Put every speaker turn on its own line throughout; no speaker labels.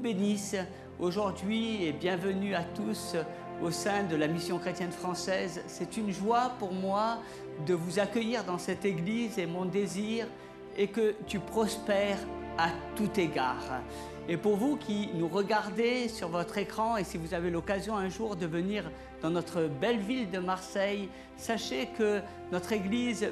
bénisse aujourd'hui et bienvenue à tous au sein de la Mission chrétienne française. C'est une joie pour moi de vous accueillir dans cette église et mon désir est que tu prospères à tout égard. Et pour vous qui nous regardez sur votre écran et si vous avez l'occasion un jour de venir dans notre belle ville de Marseille, sachez que notre église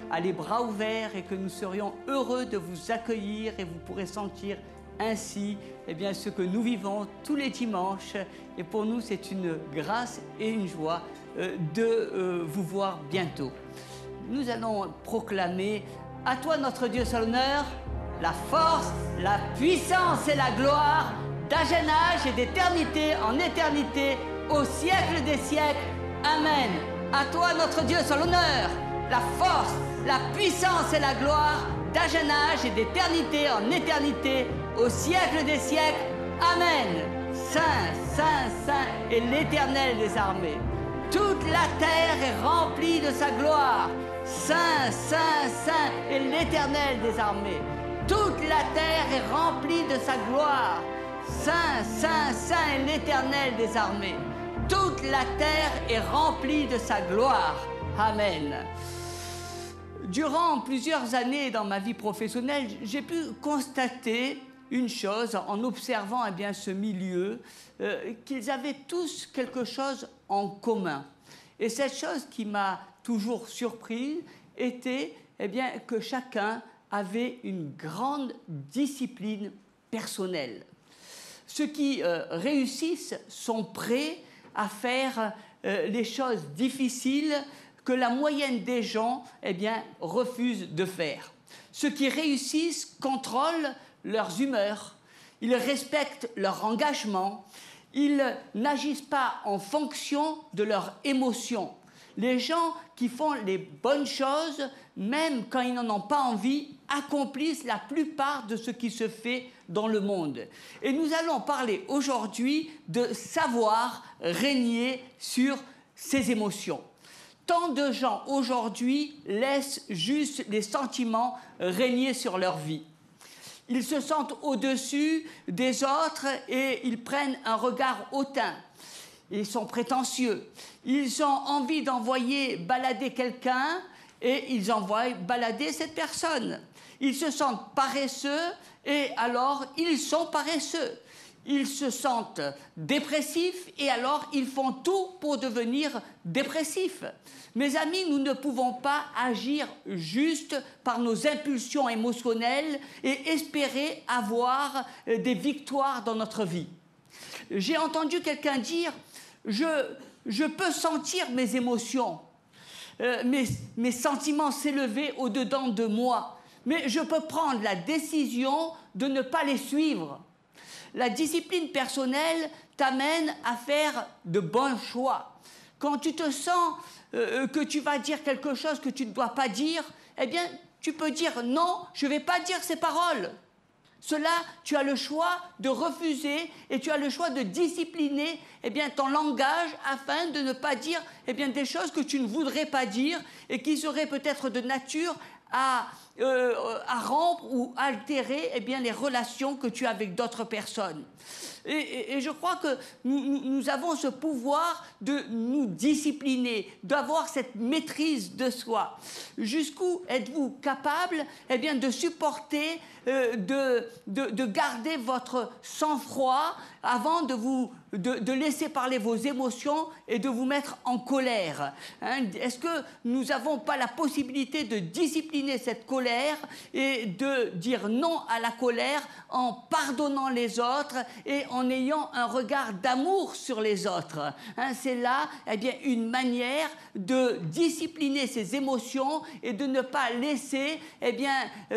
a les bras ouverts et que nous serions heureux de vous accueillir et vous pourrez sentir ainsi ce que nous vivons tous les dimanches. Et pour nous, c'est une grâce et une joie de vous voir bientôt. Nous allons proclamer « À toi notre Dieu soit l'honneur, la force, la puissance et la gloire, d'âge en âge et d'éternité en éternité, au siècle des siècles. Amen. À toi notre Dieu soit l'honneur, la force, la puissance et la gloire, d'âge en âge et d'éternité en éternité, au siècle des siècles. Amen. Saint, Saint, Saint est l'Éternel des armées. Toute la terre est remplie de sa gloire. Saint, Saint, Saint est l'Éternel des armées. Toute la terre est remplie de sa gloire. Saint, Saint, Saint est l'Éternel des armées. Toute la terre est remplie de sa gloire. Amen. Durant plusieurs années dans ma vie professionnelle, j'ai pu constater une chose en observant ce milieu, qu'ils avaient tous quelque chose en commun. Et cette chose qui m'a toujours surprise était que chacun avait une grande discipline personnelle. Ceux qui réussissent sont prêts à faire les choses difficiles que la moyenne des gens refusent de faire. Ceux qui réussissent contrôlent leurs humeurs, ils respectent leur engagement, ils n'agissent pas en fonction de leurs émotions. Les gens qui font les bonnes choses, même quand ils n'en ont pas envie, accomplissent la plupart de ce qui se fait dans le monde. Et nous allons parler aujourd'hui de savoir régner sur ses émotions. Tant de gens aujourd'hui laissent juste les sentiments régner sur leur vie. Ils se sentent au-dessus des autres et ils prennent un regard hautain. Ils sont prétentieux. Ils ont envie d'envoyer balader quelqu'un et ils envoient balader cette personne. Ils se sentent paresseux et alors ils sont paresseux. Ils se sentent dépressifs et alors ils font tout pour devenir dépressifs. Mes amis, nous ne pouvons pas agir juste par nos impulsions émotionnelles et espérer avoir des victoires dans notre vie. J'ai entendu quelqu'un dire « je peux sentir mes émotions, mes sentiments s'élever au-dedans de moi, mais je peux prendre la décision de ne pas les suivre. » La discipline personnelle t'amène à faire de bons choix. Quand tu te sens que tu vas dire quelque chose que tu ne dois pas dire, tu peux dire non, je ne vais pas dire ces paroles. Cela, tu as le choix de refuser et tu as le choix de discipliner ton langage afin de ne pas dire des choses que tu ne voudrais pas dire et qui seraient peut-être de nature à rompre ou altérer les relations que tu as avec d'autres personnes. Et je crois que nous avons ce pouvoir de nous discipliner, d'avoir cette maîtrise de soi. Jusqu'où êtes-vous capable de supporter, de garder votre sang-froid avant de laisser parler vos émotions et de vous mettre en colère. Est-ce que nous n'avons pas la possibilité de discipliner cette colère et de dire non à la colère en pardonnant les autres et en ayant un regard d'amour sur les autres. C'est là une manière de discipliner ses émotions et de ne pas laisser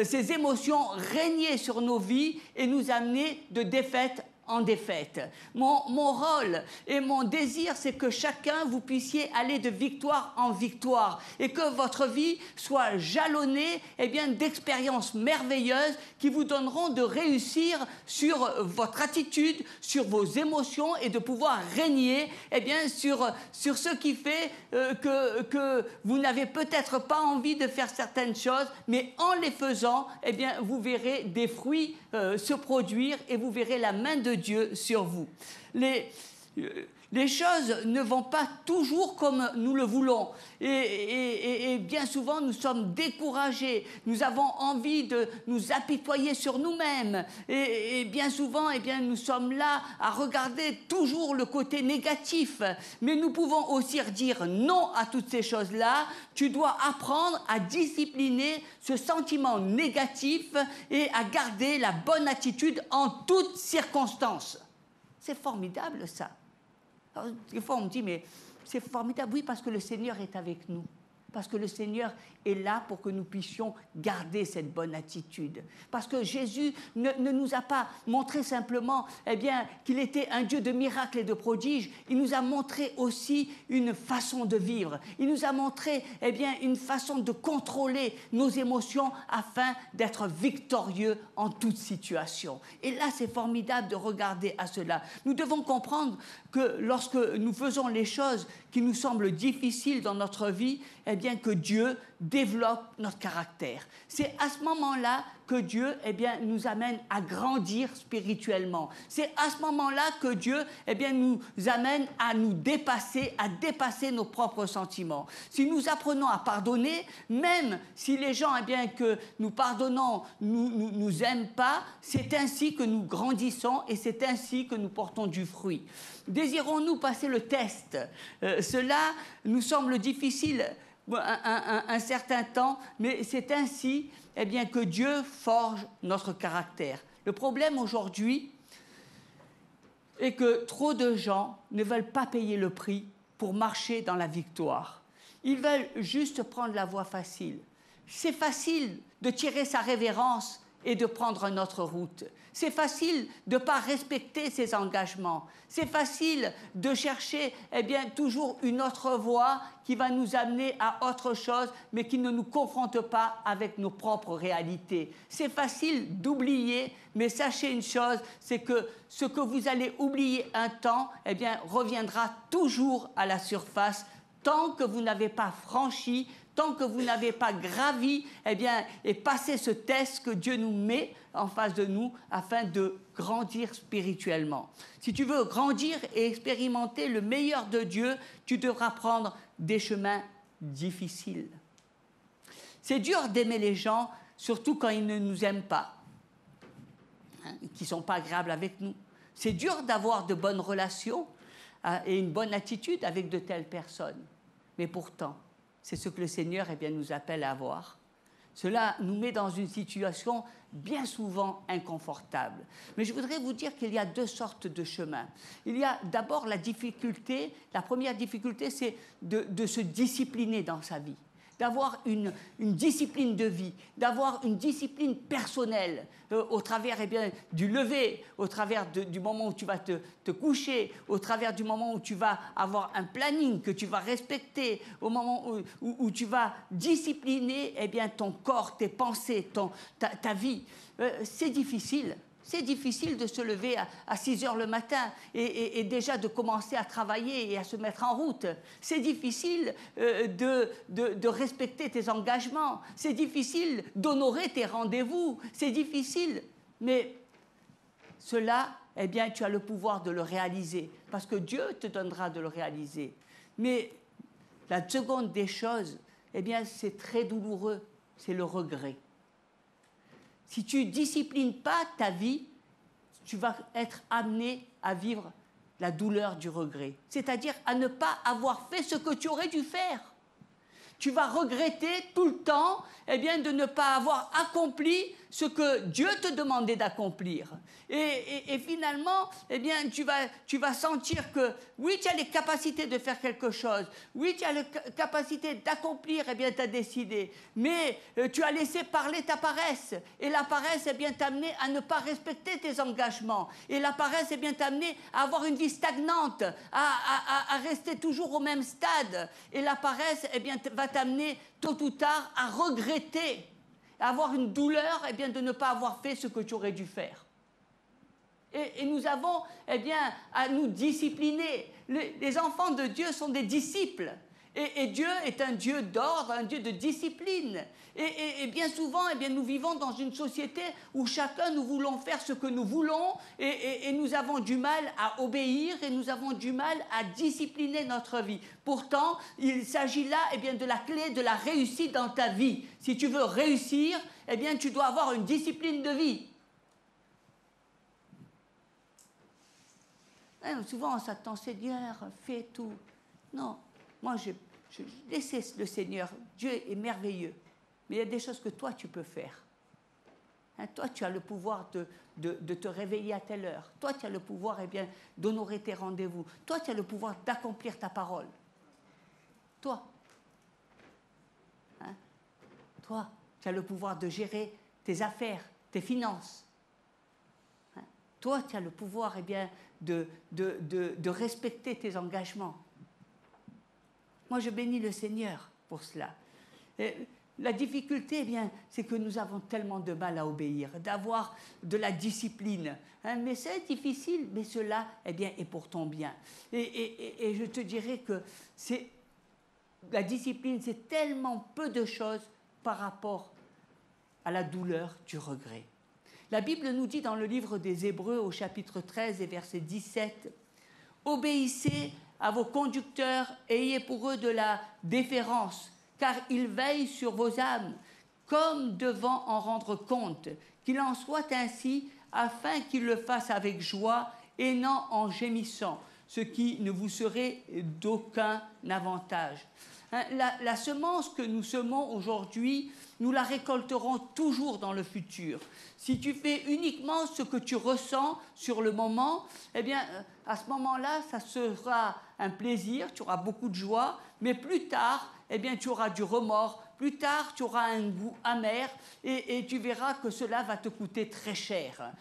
ces émotions régner sur nos vies et nous amener de défaite en défaite. Mon rôle et mon désir, c'est que chacun, vous puissiez aller de victoire en victoire et que votre vie soit jalonnée d'expériences merveilleuses qui vous donneront de réussir sur votre attitude, sur vos émotions et de pouvoir régner sur ce qui fait que vous n'avez peut-être pas envie de faire certaines choses, mais en les faisant, vous verrez des fruits se produire et vous verrez la main de de Dieu sur vous. Les choses ne vont pas toujours comme nous le voulons. Et bien souvent, nous sommes découragés. Nous avons envie de nous apitoyer sur nous-mêmes. Et bien souvent, eh bien, nous sommes là à regarder toujours le côté négatif. Mais nous pouvons aussi dire non à toutes ces choses-là. Tu dois apprendre à discipliner ce sentiment négatif et à garder la bonne attitude en toutes circonstances. C'est formidable, ça. Alors, des fois, on me dit, mais c'est formidable. Oui, parce que le Seigneur est avec nous. Parce que le Seigneur est là pour que nous puissions garder cette bonne attitude. Parce que Jésus ne nous a pas montré simplement qu'il était un Dieu de miracles et de prodiges. Il nous a montré aussi une façon de vivre. Il nous a montré une façon de contrôler nos émotions afin d'être victorieux en toute situation. Et là, c'est formidable de regarder à cela. Nous devons comprendre que lorsque nous faisons les choses qui nous semblent difficiles dans notre vie, que Dieu développe notre caractère. C'est à ce moment-là que Dieu nous amène à grandir spirituellement. C'est à ce moment-là que Dieu nous amène à nous dépasser, à dépasser nos propres sentiments. Si nous apprenons à pardonner, même si les gens que nous pardonnons nous aiment pas, c'est ainsi que nous grandissons et c'est ainsi que nous portons du fruit. Désirons-nous passer le test? Cela nous semble difficile un certain temps, mais c'est ainsi que Dieu forge notre caractère. Le problème aujourd'hui est que trop de gens ne veulent pas payer le prix pour marcher dans la victoire. Ils veulent juste prendre la voie facile. C'est facile de tirer sa révérence et de prendre une autre route. C'est facile de ne pas respecter ses engagements. C'est facile de chercher toujours une autre voie qui va nous amener à autre chose, mais qui ne nous confronte pas avec nos propres réalités. C'est facile d'oublier, mais sachez une chose, c'est que ce que vous allez oublier un temps, reviendra toujours à la surface tant que vous n'avez pas franchi, tant que vous n'avez pas gravi et passé ce test que Dieu nous met en face de nous afin de grandir spirituellement. Si tu veux grandir et expérimenter le meilleur de Dieu, tu devras prendre des chemins difficiles. C'est dur d'aimer les gens, surtout quand ils ne nous aiment pas, qui ne sont pas agréables avec nous. C'est dur d'avoir de bonnes relations et une bonne attitude avec de telles personnes. Mais pourtant, c'est ce que le Seigneur nous appelle à avoir. Cela nous met dans une situation bien souvent inconfortable. Mais je voudrais vous dire qu'il y a deux sortes de chemins. Il y a d'abord la difficulté, la première difficulté, c'est de se discipliner dans sa vie, d'avoir une discipline de vie, d'avoir une discipline personnelle au travers du lever, au travers du moment où tu vas te coucher, au travers du moment où tu vas avoir un planning que tu vas respecter, au moment où tu vas discipliner ton corps, tes pensées, ta vie. C'est difficile. C'est difficile de se lever à 6 heures le matin et déjà de commencer à travailler et à se mettre en route. C'est difficile de respecter tes engagements. C'est difficile d'honorer tes rendez-vous. C'est difficile. Mais cela, tu as le pouvoir de le réaliser parce que Dieu te donnera de le réaliser. Mais la seconde des choses, c'est très douloureux. C'est le regret. Si tu ne disciplines pas ta vie, tu vas être amené à vivre la douleur du regret. C'est-à-dire à ne pas avoir fait ce que tu aurais dû faire. Tu vas regretter tout le temps de ne pas avoir accompli ce que Dieu te demandait d'accomplir. Et finalement, tu vas sentir que, oui, tu as les capacités de faire quelque chose. Oui, tu as les capacités d'accomplir ta destinée. Mais tu as laissé parler ta paresse. Et la paresse t'a amené à ne pas respecter tes engagements. Et la paresse t'a amené à avoir une vie stagnante, à rester toujours au même stade. Et la paresse va t'amener tôt ou tard à regretter, à avoir une douleur de ne pas avoir fait ce que tu aurais dû faire. Et nous avons à nous discipliner. Les enfants de Dieu sont des disciples. Et Dieu est un Dieu d'ordre, un Dieu de discipline. Et bien souvent, eh bien, nous vivons dans une société où chacun, nous voulons faire ce que nous voulons et nous avons du mal à obéir et nous avons du mal à discipliner notre vie. Pourtant, il s'agit là eh bien, de la clé de la réussite dans ta vie. Si tu veux réussir, eh bien, tu dois avoir une discipline de vie. Souvent, on s'attend, Seigneur, fais tout. Non, moi, je laisse le Seigneur. Dieu est merveilleux. Mais il y a des choses que toi, tu peux faire. Toi, tu as le pouvoir de te réveiller à telle heure. Toi, tu as le pouvoir eh bien, d'honorer tes rendez-vous. Toi, tu as le pouvoir d'accomplir ta parole. Toi. Toi, tu as le pouvoir de gérer tes affaires, tes finances. Toi, tu as le pouvoir eh bien, de respecter tes engagements. Moi, je bénis le Seigneur pour cela. Et la difficulté, eh bien, c'est que nous avons tellement de mal à obéir, d'avoir de la discipline. Mais c'est difficile, mais cela eh bien, est pour ton bien. Et je te dirais que la discipline, c'est tellement peu de choses par rapport à la douleur du regret. La Bible nous dit dans le livre des Hébreux au chapitre 13 et verset 17 « Obéissez à vos conducteurs, ayez pour eux de la déférence, car ils veillent sur vos âmes, comme devant en rendre compte, qu'il en soit ainsi, afin qu'ils le fassent avec joie et non en gémissant, ce qui ne vous serait d'aucun avantage. » La semence que nous semons aujourd'hui, nous la récolterons toujours dans le futur. Si tu fais uniquement ce que tu ressens sur le moment, eh bien, à ce moment-là, ça sera un plaisir, tu auras beaucoup de joie, mais plus tard, eh bien, tu auras du remords, plus tard, tu auras un goût amer et tu verras que cela va te coûter très cher.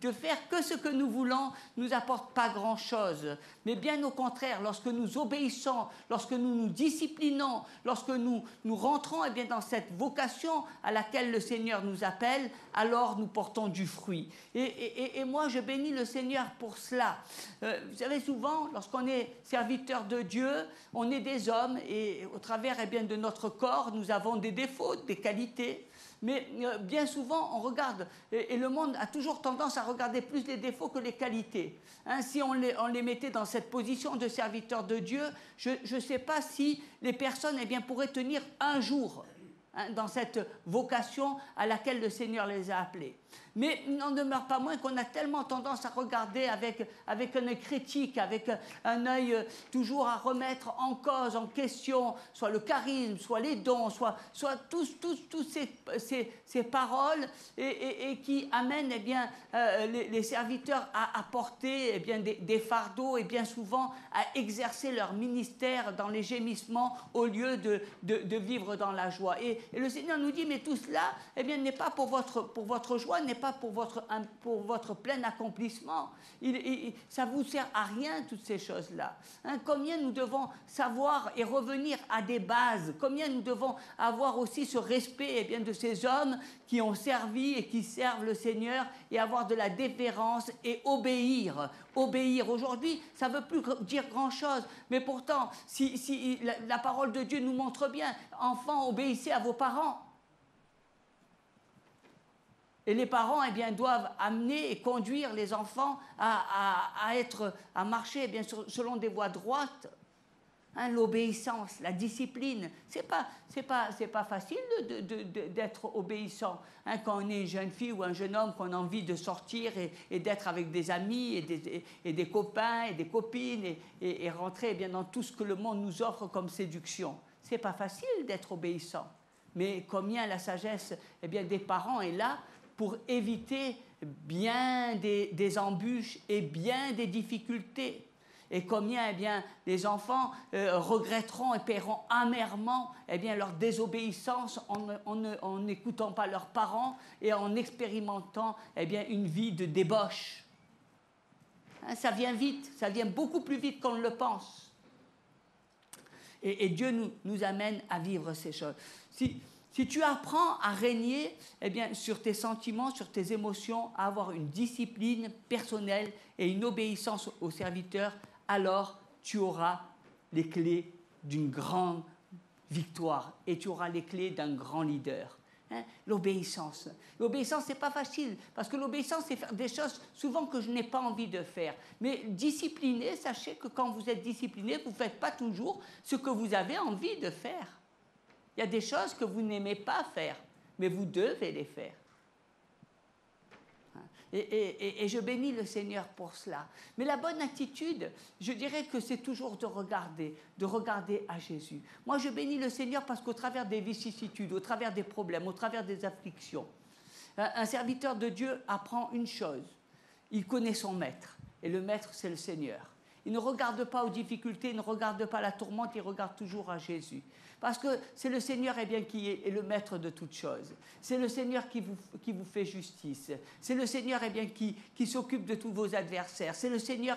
De faire que ce que nous voulons ne nous apporte pas grand-chose. Mais bien au contraire, lorsque nous obéissons, lorsque nous nous disciplinons, lorsque nous rentrons eh bien, dans cette vocation à laquelle le Seigneur nous appelle, alors nous portons du fruit. Et moi, je bénis le Seigneur pour cela. Vous savez, souvent, lorsqu'on est serviteur de Dieu, on est des hommes et au travers eh bien, de notre corps, nous avons des défauts, des qualités, mais bien souvent on regarde, et le monde a toujours tendance à regarder plus les défauts que les qualités. Si on les mettait dans cette position de serviteur de Dieu, je ne sais pas si les personnes eh bien, pourraient tenir un jour dans cette vocation à laquelle le Seigneur les a appelés. Mais il n'en demeure pas moins qu'on a tellement tendance à regarder avec un œil critique, avec un œil toujours à remettre en cause, en question, soit le charisme, soit les dons, soit tous ces paroles et qui amènent eh bien, les serviteurs à porter eh bien, des fardeaux et bien souvent à exercer leur ministère dans les gémissements au lieu de vivre dans la joie. Et le Seigneur nous dit, mais tout cela eh bien, n'est pas pour votre joie, n'est pas pour votre plein accomplissement. Ça ne vous sert à rien, toutes ces choses-là. Combien nous devons savoir et revenir à des bases, combien nous devons avoir aussi ce respect eh bien, de ces hommes qui ont servi et qui servent le Seigneur et avoir de la déférence et obéir. Obéir. Aujourd'hui, ça ne veut plus dire grand-chose, mais pourtant, si la parole de Dieu nous montre bien, enfants, obéissez à vos parents. Et les parents eh bien, doivent amener et conduire les enfants à marcher eh bien, selon des voies droites. L'obéissance, la discipline, c'est pas facile d'être obéissant. Quand on est une jeune fille ou un jeune homme, qu'on a envie de sortir et d'être avec des amis et des copains et des copines et rentrer eh bien, dans tout ce que le monde nous offre comme séduction. C'est pas facile d'être obéissant. Mais combien la sagesse eh bien, des parents est là pour éviter bien des embûches et bien des difficultés. Et combien eh bien, les enfants regretteront et paieront amèrement eh bien, leur désobéissance en n'écoutant pas leurs parents et en expérimentant eh bien, une vie de débauche. Ça vient vite, ça vient beaucoup plus vite qu'on ne le pense. Et Dieu nous amène à vivre ces choses. Si tu apprends à régner eh bien, sur tes sentiments, sur tes émotions, à avoir une discipline personnelle et une obéissance aux serviteurs, alors tu auras les clés d'une grande victoire et tu auras les clés d'un grand leader. Hein? L'obéissance. L'obéissance, c'est pas facile, parce que l'obéissance, c'est faire des choses souvent que je n'ai pas envie de faire. Mais discipliné, sachez que quand vous êtes discipliné, vous ne faites pas toujours ce que vous avez envie de faire. Il y a des choses que vous n'aimez pas faire, mais vous devez les faire. Et je bénis le Seigneur pour cela. Mais la bonne attitude, je dirais que c'est toujours de regarder à Jésus. Moi, je bénis le Seigneur parce qu'au travers des vicissitudes, au travers des problèmes, au travers des afflictions, un serviteur de Dieu apprend une chose. Il connaît son maître. Et le maître, c'est le Seigneur. Il ne regarde pas aux difficultés, il ne regarde pas la tourmente, il regarde toujours à Jésus. Parce que c'est le Seigneur qui est le maître de toutes choses. C'est le Seigneur qui vous fait justice. C'est le Seigneur qui s'occupe de tous vos adversaires. C'est le Seigneur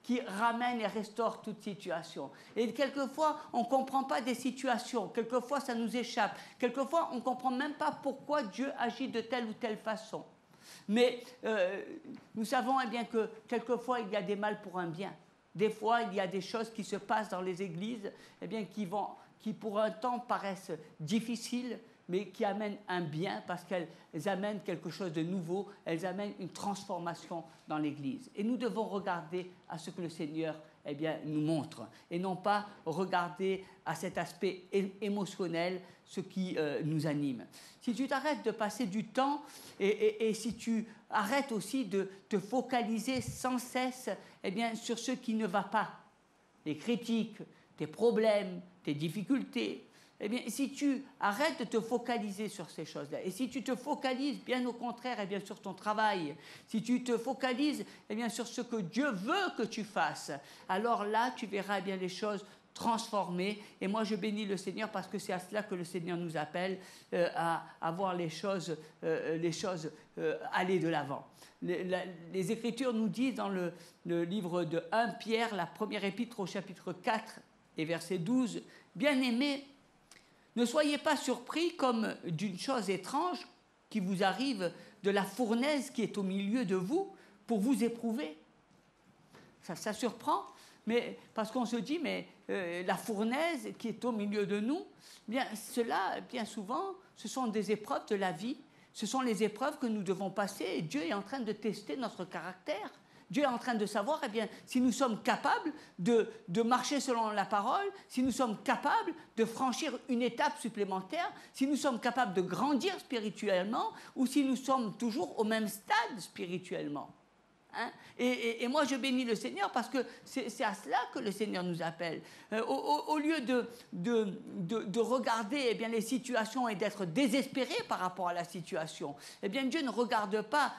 qui ramène et restaure toute situation. Et quelquefois, on ne comprend pas des situations. Quelquefois, ça nous échappe. Quelquefois, on ne comprend même pas pourquoi Dieu agit de telle ou telle façon. Mais nous savons que quelquefois, il y a des mal pour un bien. Des fois, il y a des choses qui se passent dans les églises qui pour un temps paraissent difficiles, mais qui amènent un bien parce qu'elles amènent quelque chose de nouveau, elles amènent une transformation dans l'Église. Et nous devons regarder à ce que le Seigneur nous montre, et non pas regarder à cet aspect émotionnel, ce qui nous anime. Si tu t'arrêtes de passer du temps, et si tu arrêtes aussi de te focaliser sans cesse sur ce qui ne va pas, les critiques, tes problèmes, tes difficultés, si tu arrêtes de te focaliser sur ces choses-là, et si tu te focalises bien au contraire sur ton travail, si tu te focalises sur ce que Dieu veut que tu fasses, alors là tu verras les choses transformées. Et moi je bénis le Seigneur parce que c'est à cela que le Seigneur nous appelle, à voir les choses aller de l'avant. Les Écritures nous disent dans le livre de 1 Pierre, la première épître au chapitre 4 et verset 12, « Bien-aimés, ne soyez pas surpris comme d'une chose étrange qui vous arrive de la fournaise qui est au milieu de vous pour vous éprouver. » Ça surprend, mais parce qu'on se dit, mais la fournaise qui est au milieu de nous, cela, bien souvent, ce sont des épreuves de la vie. Ce sont les épreuves que nous devons passer et Dieu est en train de tester notre caractère. Dieu est en train de savoir si nous sommes capables de marcher selon la parole, si nous sommes capables de franchir une étape supplémentaire, si nous sommes capables de grandir spirituellement ou si nous sommes toujours au même stade spirituellement. Hein? Et moi, je bénis le Seigneur parce que c'est à cela que le Seigneur nous appelle. Au lieu de regarder les situations et d'être désespéré par rapport à la situation, Dieu ne regarde pas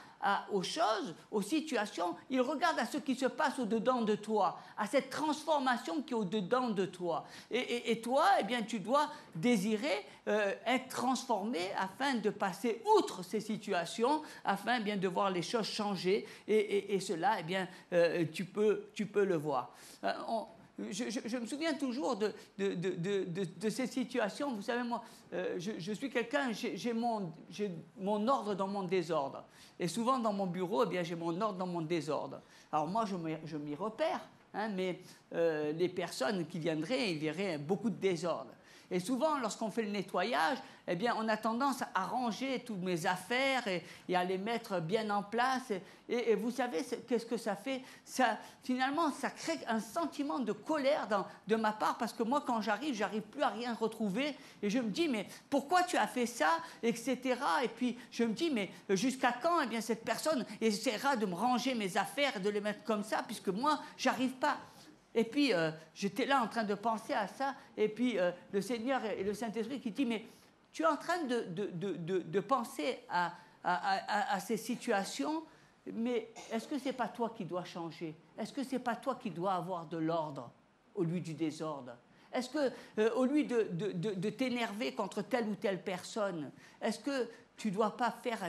aux choses, aux situations, il regarde à ce qui se passe au-dedans de toi, à cette transformation qui est au-dedans de toi. Et toi, tu dois désirer être transformé afin de passer outre ces situations, afin de voir les choses changer, et cela, tu peux le voir. Je me souviens toujours de ces situations. Vous savez, moi, je suis quelqu'un, j'ai mon ordre dans mon désordre. Et souvent, dans mon bureau, j'ai mon ordre dans mon désordre. Alors moi, je m'y repère, mais les personnes qui viendraient, ils verraient beaucoup de désordre. Et souvent, lorsqu'on fait le nettoyage, on a tendance à ranger toutes mes affaires et à les mettre bien en place. Et vous savez, qu'est-ce que ça fait ? Finalement, ça crée un sentiment de colère de ma part, parce que moi, quand j'arrive plus à rien retrouver. Et je me dis, mais pourquoi tu as fait ça ? Etc. Et puis, je me dis, mais jusqu'à quand cette personne essaiera de me ranger mes affaires, de les mettre comme ça, puisque moi, j'arrive pas. Et puis, j'étais là en train de penser à ça, et puis le Seigneur et le Saint-Esprit qui dit, mais tu es en train de penser à ces situations, mais est-ce que ce n'est pas toi qui dois changer ? Est-ce que ce n'est pas toi qui dois avoir de l'ordre au lieu du désordre ? Est-ce que, au lieu de t'énerver contre telle ou telle personne, est-ce que tu ne dois pas faire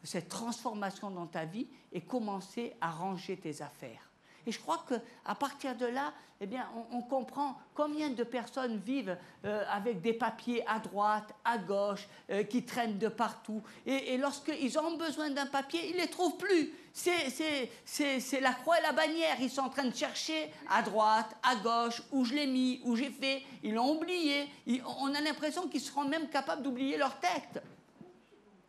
cette transformation dans ta vie et commencer à ranger tes affaires ? Et je crois qu'à partir de là, eh bien, on comprend combien de personnes vivent avec des papiers à droite, à gauche, qui traînent de partout. Et lorsqu'ils ont besoin d'un papier, ils ne les trouvent plus. C'est la croix et la bannière. Ils sont en train de chercher à droite, à gauche, où je l'ai mis, où j'ai fait. Ils l'ont oublié. On a l'impression qu'ils seront même capables d'oublier leur tête.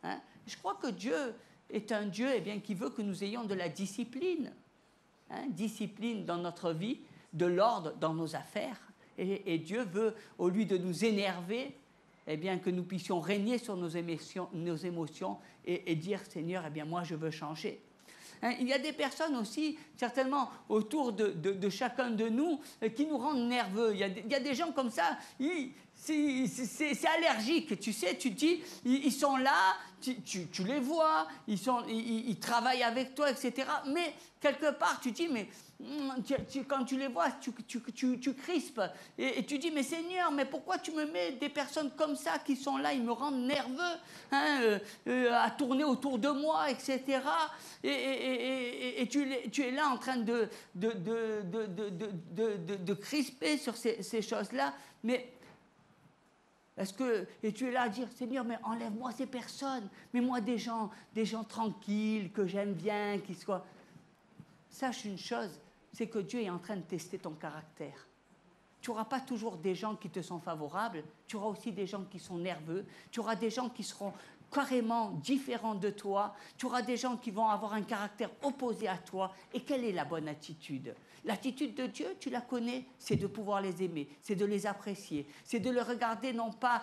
Hein? Je crois que Dieu est un Dieu eh bien, qui veut que nous ayons de la discipline. Hein? Discipline dans notre vie, de l'ordre dans nos affaires. Et Dieu veut, au lieu de nous énerver, eh bien, que nous puissions régner sur nos émotions et dire, Seigneur, eh bien, moi, je veux changer. Hein, il y a des personnes aussi, certainement, autour de chacun de nous, qui nous rendent nerveux. Il y a des gens comme ça, c'est allergique, tu sais, tu te dis, ils sont là, tu les vois, ils travaillent avec toi, etc. Mais quelque part, tu te dis, mais quand tu les vois, tu crispes. Et tu dis, mais Seigneur, mais pourquoi tu me mets des personnes comme ça qui sont là, ils me rendent nerveux, hein, à tourner autour de moi, etc. Et tu es là en train de crisper sur ces choses-là. Mais et tu es là à dire, Seigneur, mais enlève-moi ces personnes, mets-moi des gens tranquilles, que j'aime bien, qui soient... Sache une chose, c'est que Dieu est en train de tester ton caractère. Tu n'auras pas toujours des gens qui te sont favorables, tu auras aussi des gens qui sont nerveux, tu auras des gens qui seront carrément différents de toi, tu auras des gens qui vont avoir un caractère opposé à toi. Et quelle est la bonne attitude ? L'attitude de Dieu, tu la connais, c'est de pouvoir les aimer, c'est de les apprécier, c'est de les regarder non pas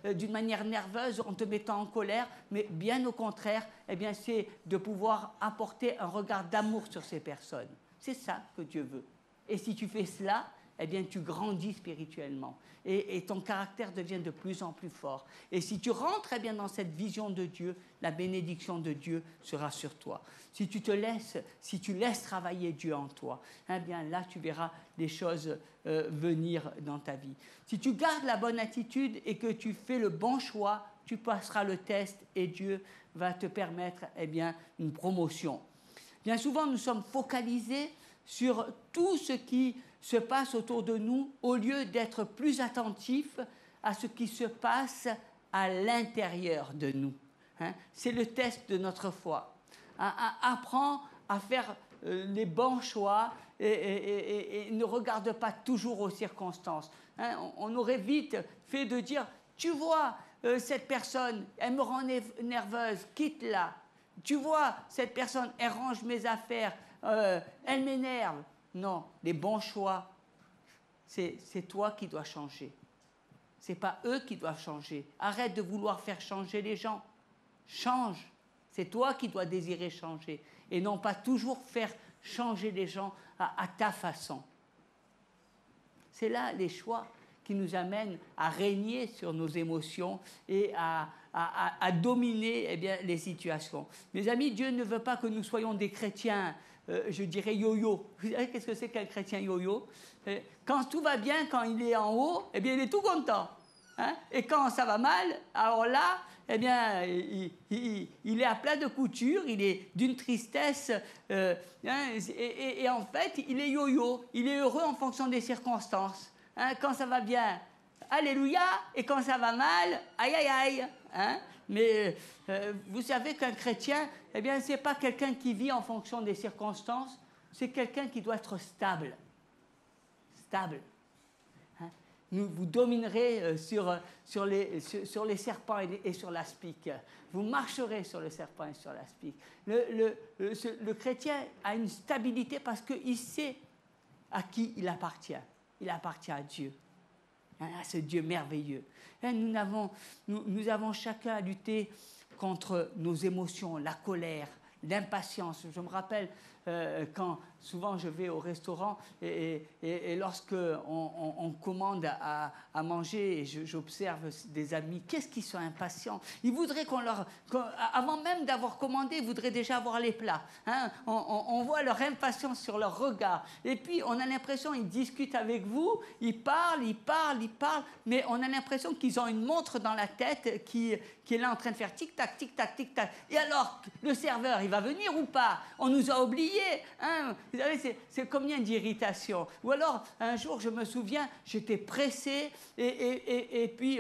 d'une manière nerveuse en te mettant en colère, mais bien au contraire, eh bien, c'est de pouvoir apporter un regard d'amour sur ces personnes. C'est ça que Dieu veut. Et si tu fais cela, eh bien, tu grandis spirituellement et ton caractère devient de plus en plus fort. Et si tu rentres bien dans cette vision de Dieu, la bénédiction de Dieu sera sur toi. Si tu laisses travailler Dieu en toi, eh bien là, tu verras les choses venir dans ta vie. Si tu gardes la bonne attitude et que tu fais le bon choix, tu passeras le test et Dieu va te permettre eh bien, une promotion. Bien souvent, nous sommes focalisés sur tout ce qui se passe autour de nous au lieu d'être plus attentifs à ce qui se passe à l'intérieur de nous. Hein? C'est le test de notre foi. Apprends à faire les bons choix et ne regarde pas toujours aux circonstances. Hein? On aurait vite fait de dire, tu vois, cette personne, elle me rend nerveuse, quitte-la. Tu vois, cette personne, elle range mes affaires, elle m'énerve. Non, les bons choix, c'est toi qui dois changer. Ce n'est pas eux qui doivent changer. Arrête de vouloir faire changer les gens. Change. C'est toi qui dois désirer changer. Et non pas toujours faire changer les gens à ta façon. C'est là les choix qui nous amènent à régner sur nos émotions et à dominer eh bien, les situations. Mes amis, Dieu ne veut pas que nous soyons des chrétiens, je dirais yo-yo. Vous savez qu'est-ce que c'est qu'un chrétien yo-yo ? Quand tout va bien, quand il est en haut, eh bien, il est tout content. Hein ? Et quand ça va mal, alors là, eh bien, il est à plat de couture, il est d'une tristesse, hein, et en fait, il est yo-yo, il est heureux en fonction des circonstances. Hein, quand ça va bien, alléluia, et quand ça va mal, aïe, aïe, aïe. Hein? Mais vous savez qu'un chrétien, eh bien, ce n'est pas quelqu'un qui vit en fonction des circonstances, c'est quelqu'un qui doit être stable. Stable. Hein? Vous dominerez sur les serpents et sur l'aspic. Vous marcherez sur le serpent et sur l'aspic. Le chrétien a une stabilité parce qu'il sait à qui il appartient. Il appartient à Dieu, à ce Dieu merveilleux. Et nous avons chacun à lutter contre nos émotions, la colère, l'impatience. Je me rappelle quand souvent je vais au restaurant et lorsque on commande à manger, et j'observe des amis, qu'est-ce qu'ils sont impatients. Ils voudraient avant même d'avoir commandé, ils voudraient déjà avoir les plats. Hein. On voit leur impatience sur leur regard. Et puis on a l'impression qu'ils discutent avec vous, ils parlent, mais on a l'impression qu'ils ont une montre dans la tête qui est là en train de faire tic-tac, tic-tac, tic-tac. Et alors, le serveur, il va venir ou pas ? On nous a oubliés. Hein. Vous savez, c'est combien d'irritation. Ou alors, un jour, je me souviens, j'étais pressé et puis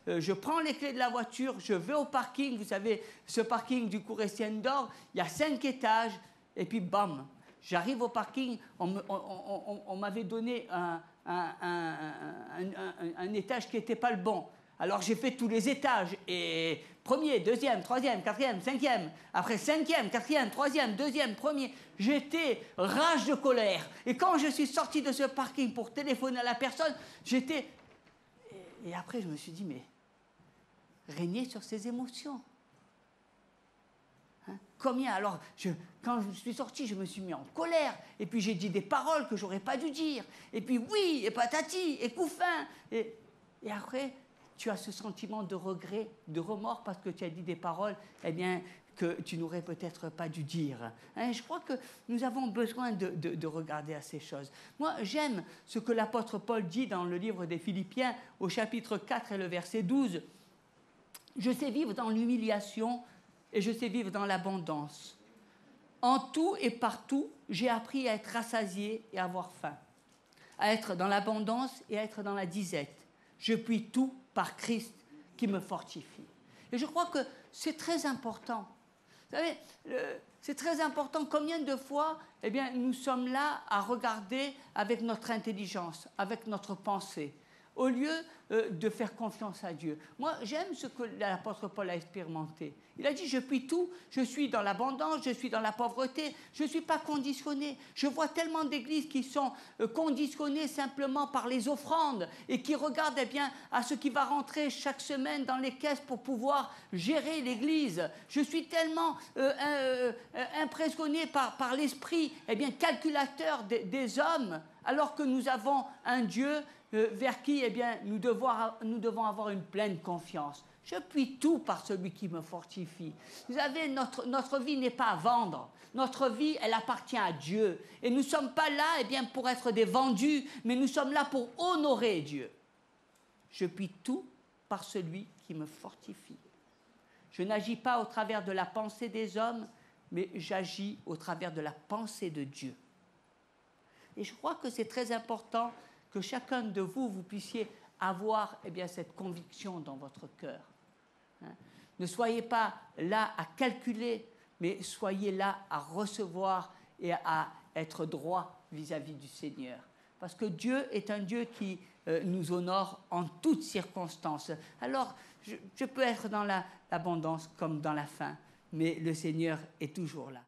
je prends les clés de la voiture, je vais au parking. Vous savez, ce parking du cours Estienne d'Or, il y a 5 étages et puis bam, j'arrive au parking, on m'avait donné un étage qui n'était pas le bon. Alors j'ai fait tous les étages, et premier, deuxième, troisième, quatrième, cinquième, après cinquième, quatrième, troisième, deuxième, premier, j'étais rage de colère. Et quand je suis sorti de ce parking pour téléphoner à la personne, j'étais... Et après je me suis dit, mais régner sur ses émotions. Hein? Combien? Alors, quand je suis sorti, je me suis mis en colère, et puis j'ai dit des paroles que j'aurais pas dû dire, et puis oui, et patati, et couffin, et après... Tu as ce sentiment de regret, de remords parce que tu as dit des paroles, eh bien, que tu n'aurais peut-être pas dû dire. Hein, je crois que nous avons besoin de regarder à ces choses. Moi, j'aime ce que l'apôtre Paul dit dans le livre des Philippiens, au chapitre 4 et le verset 12. « Je sais vivre dans l'humiliation et je sais vivre dans l'abondance. En tout et partout, j'ai appris à être rassasié et à avoir faim, à être dans l'abondance et à être dans la disette. Je puis tout par Christ qui me fortifie. » Et je crois que c'est très important. Vous savez, c'est très important. Combien de fois, eh bien, nous sommes là à regarder avec notre intelligence, avec notre pensée, au lieu de faire confiance à Dieu. Moi, j'aime ce que l'apôtre Paul a expérimenté. Il a dit, je puis tout, je suis dans l'abondance, je suis dans la pauvreté, je ne suis pas conditionné. Je vois tellement d'églises qui sont conditionnées simplement par les offrandes et qui regardent eh bien, à ce qui va rentrer chaque semaine dans les caisses pour pouvoir gérer l'église. Je suis tellement impressionné par l'esprit eh bien, calculateur des hommes, alors que nous avons un Dieu vers qui eh bien, nous devons avoir une pleine confiance. Je puis tout par celui qui me fortifie. Vous savez, notre vie n'est pas à vendre. Notre vie, elle appartient à Dieu. Et nous ne sommes pas là eh bien, pour être des vendus, mais nous sommes là pour honorer Dieu. Je puis tout par celui qui me fortifie. Je n'agis pas au travers de la pensée des hommes, mais j'agis au travers de la pensée de Dieu. Et je crois que c'est très important que chacun de vous, vous puissiez avoir eh bien, cette conviction dans votre cœur. Hein? Ne soyez pas là à calculer, mais soyez là à recevoir et à être droit vis-à-vis du Seigneur. Parce que Dieu est un Dieu qui nous honore en toutes circonstances. Alors, je peux être dans l'abondance comme dans la faim, mais le Seigneur est toujours là.